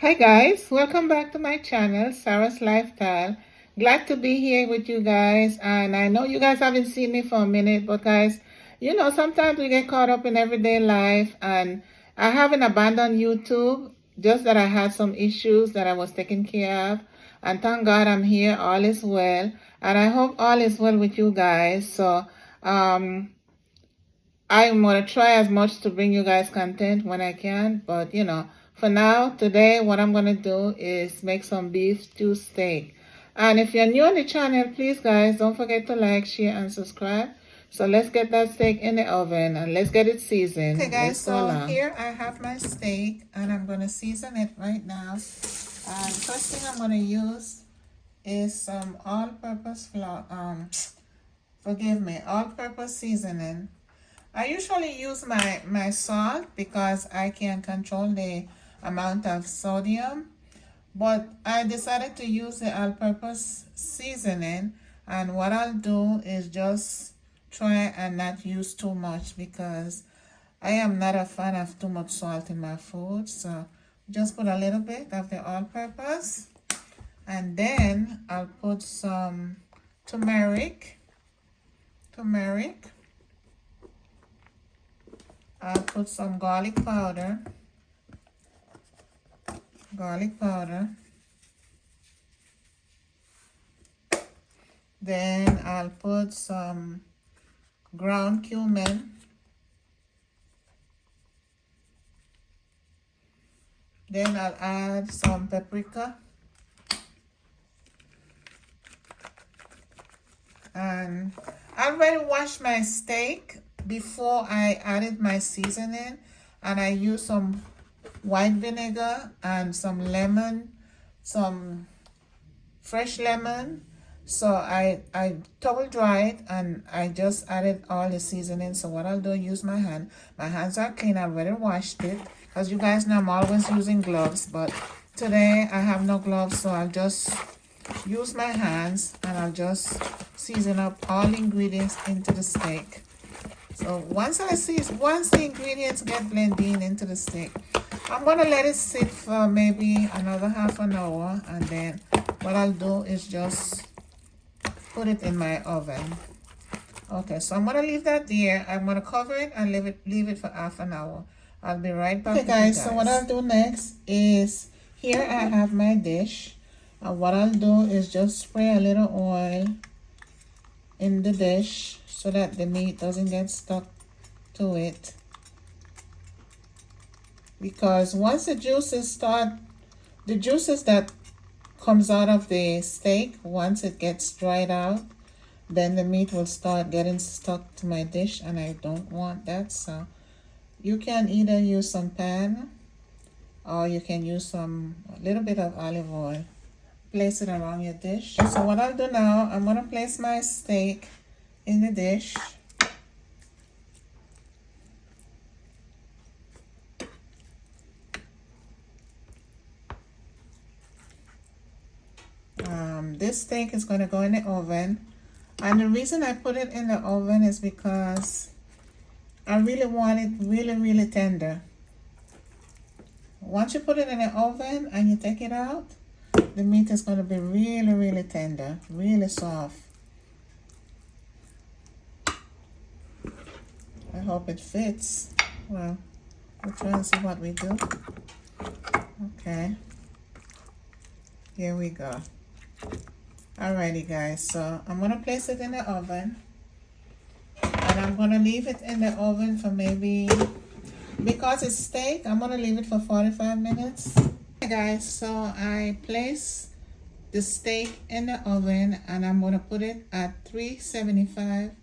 Hi guys, welcome back to my channel, Sarah's Lifestyle. Glad to be here with you guys, and I know you guys haven't seen me for a minute, but guys, sometimes we get caught up in everyday life, and I haven't abandoned YouTube, just that I had some issues that I was taking care of, and thank God I'm here, all is well, and I hope all is well with you guys. So, I'm going to try as much to bring you guys content when I can, but for now, today, what I'm going to do is make some beef stew steak. And if you're new on the channel, please guys, don't forget to like, share, and subscribe. So let's get that steak in the oven and let's get it seasoned. Okay guys, so here I have my steak and I'm going to season it right now. And first thing I'm going to use is some all-purpose flour, all-purpose seasoning. I usually use my salt because I can control the amount of sodium, but I decided to use the all-purpose seasoning, and what I'll do is just try and not use too much because I am not a fan of too much salt in my food. So just put a little bit of the all-purpose, and then I'll put some turmeric. I'll put some garlic powder. Then I'll put some ground cumin. Then I'll add some paprika. And I already washed my steak before I added my seasoning, and I used some white vinegar and some lemon, some fresh lemon. So I towel dried and I just added all the seasoning. So what I'll do, use my hand. My hands are clean. I already washed it because you guys know I'm always using gloves, but today I have no gloves, so I'll just use my hands and I'll just season up all the ingredients into the steak. So once the ingredients get blended into the steak, I'm going to let it sit for maybe another half an hour, and then what I'll do is just put it in my oven. Okay, so I'm going to leave that there. I'm going to cover it and leave it for half an hour. I'll be right back. Okay guys, so what I'll do next is, here I have my dish. And what I'll do is just spray a little oil in the dish so that the meat doesn't get stuck to it. Because once the juices that comes out of the steak, once it gets dried out, then the meat will start getting stuck to my dish, and I don't want that. So you can either use some pan or you can use a little bit of olive oil. Place it around your dish. So what I'll do now, I'm going to place my steak in the dish. This steak is going to go in the oven, and the reason I put it in the oven is because I really want it really tender. Once you put it in the oven and you take it out, the meat is going to be really tender, really soft. I hope it fits. Well, we'll try and see what we do. Okay, here we go. Alrighty guys, so I'm going to place it in the oven, and I'm going to leave it in the oven for maybe, because it's steak, I'm going to leave it for 45 minutes. Okay guys, so I place the steak in the oven and I'm going to put it at 375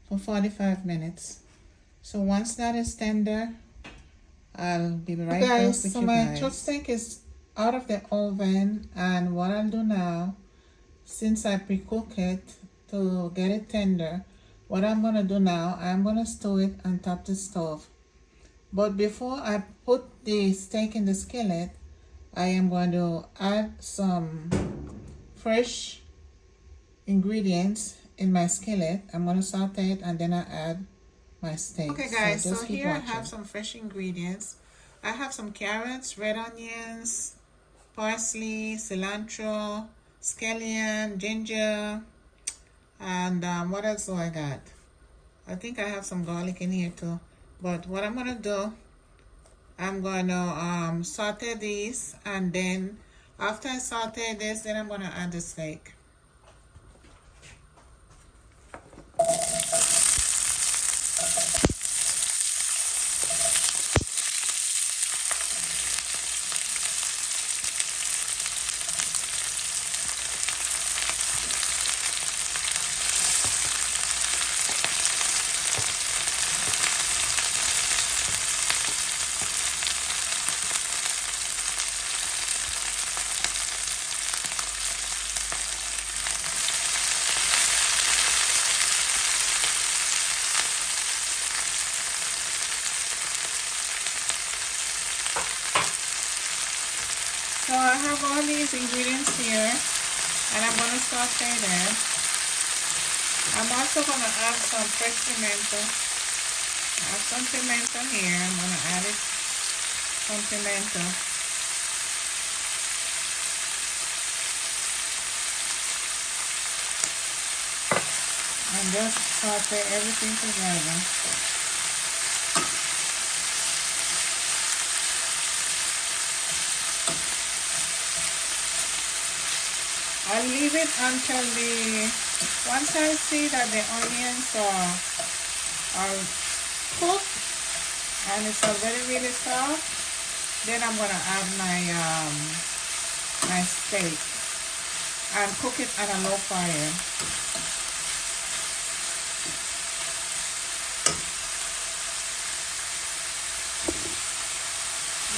for 45 minutes. So once that is tender, I'll be right back with you guys. So my chuck steak is out of the oven, and what I'll do now, since I pre-cook it to get it tender, what I'm going to do now, I'm going to stew it on top of the stove. But before I put the steak in the skillet, I am going to add some fresh ingredients in my skillet. I'm going to saute it and then I add my steak. Okay guys, so here I have some fresh ingredients. I have some carrots, red onions, parsley, cilantro, scallion, ginger, and what else do I got? I think I have some garlic in here too. But what I'm gonna do, I'm gonna saute these, and then after I saute this, then I'm gonna add the steak. So I have all these ingredients here, and I'm going to saute them. I'm also going to add some fresh pimento. I have some pimento here. I'm going to add it, some pimento. And just saute everything together. I'll leave it until once I see that the onions are cooked and it's already really soft, then I'm gonna add my steak and cook it at a low fire.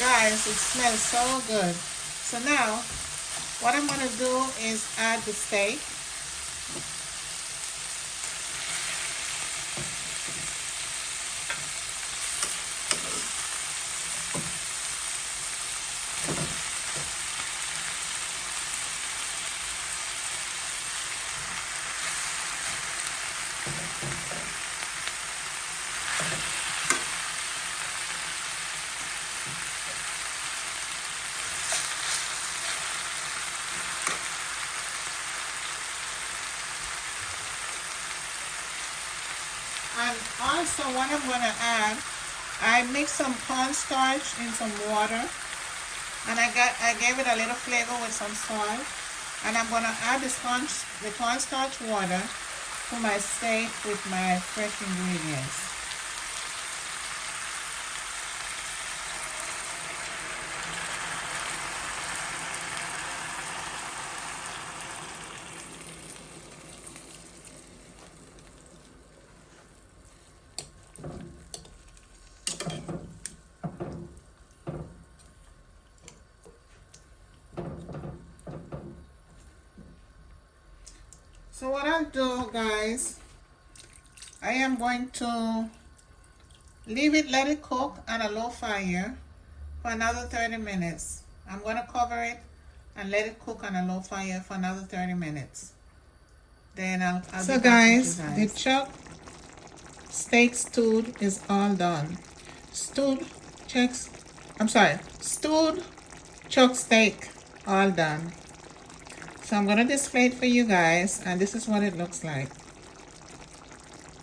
Guys, it smells so good. So now what I'm going to do is add the steak. And also what I'm going to add, I mix some cornstarch in some water, and I gave it a little flavor with some salt, and I'm going to add the cornstarch water to my steak with my fresh ingredients. So what I'll do, guys, I am going to let it cook on a low fire for another 30 minutes. I'm going to cover it and let it cook on a low fire for another 30 minutes. Then I'll so guys, the chuck steak stewed is all done. Stewed chuck steak all done. So I'm going to display it for you guys, and this is what it looks like.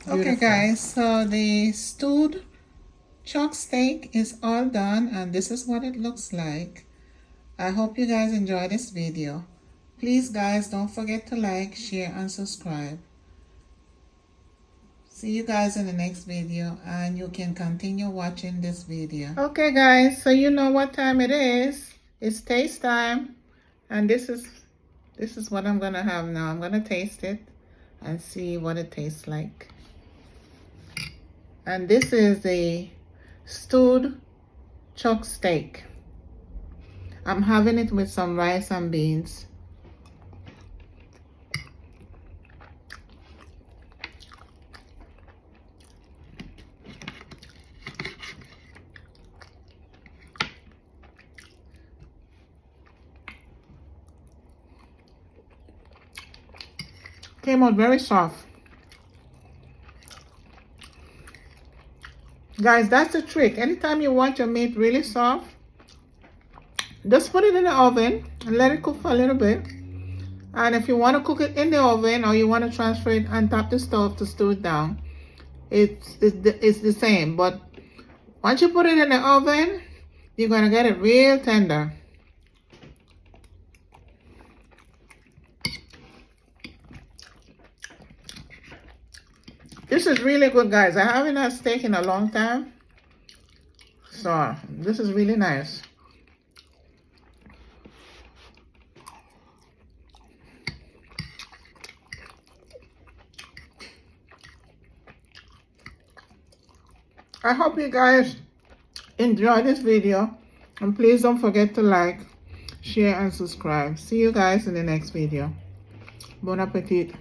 Beautiful. Okay guys, so the stewed chuck steak is all done, and this is what it looks like. I hope you guys enjoy this video. Please guys, don't forget to like, share, and subscribe. See you guys in the next video, and you can continue watching this video. Okay guys, so you know what time it is. It's taste time, and this is what I'm gonna have now. I'm gonna taste it and see what it tastes like. And this is the stewed chuck steak. I'm having it with some rice and beans. Came out very soft. Guys, that's the trick. Anytime you want your meat really soft, Just put it in the oven and let it cook for a little bit. And if you want to cook it in the oven or you want to transfer it on top the stove to stew it down, it's the same. But once you put it in the oven, you're going to get it real tender. This is really good, guys. I haven't had steak in a long time. So this is really nice. I hope you guys enjoy this video, and please don't forget to like, share, and subscribe. See you guys in the next video. Bon appetit.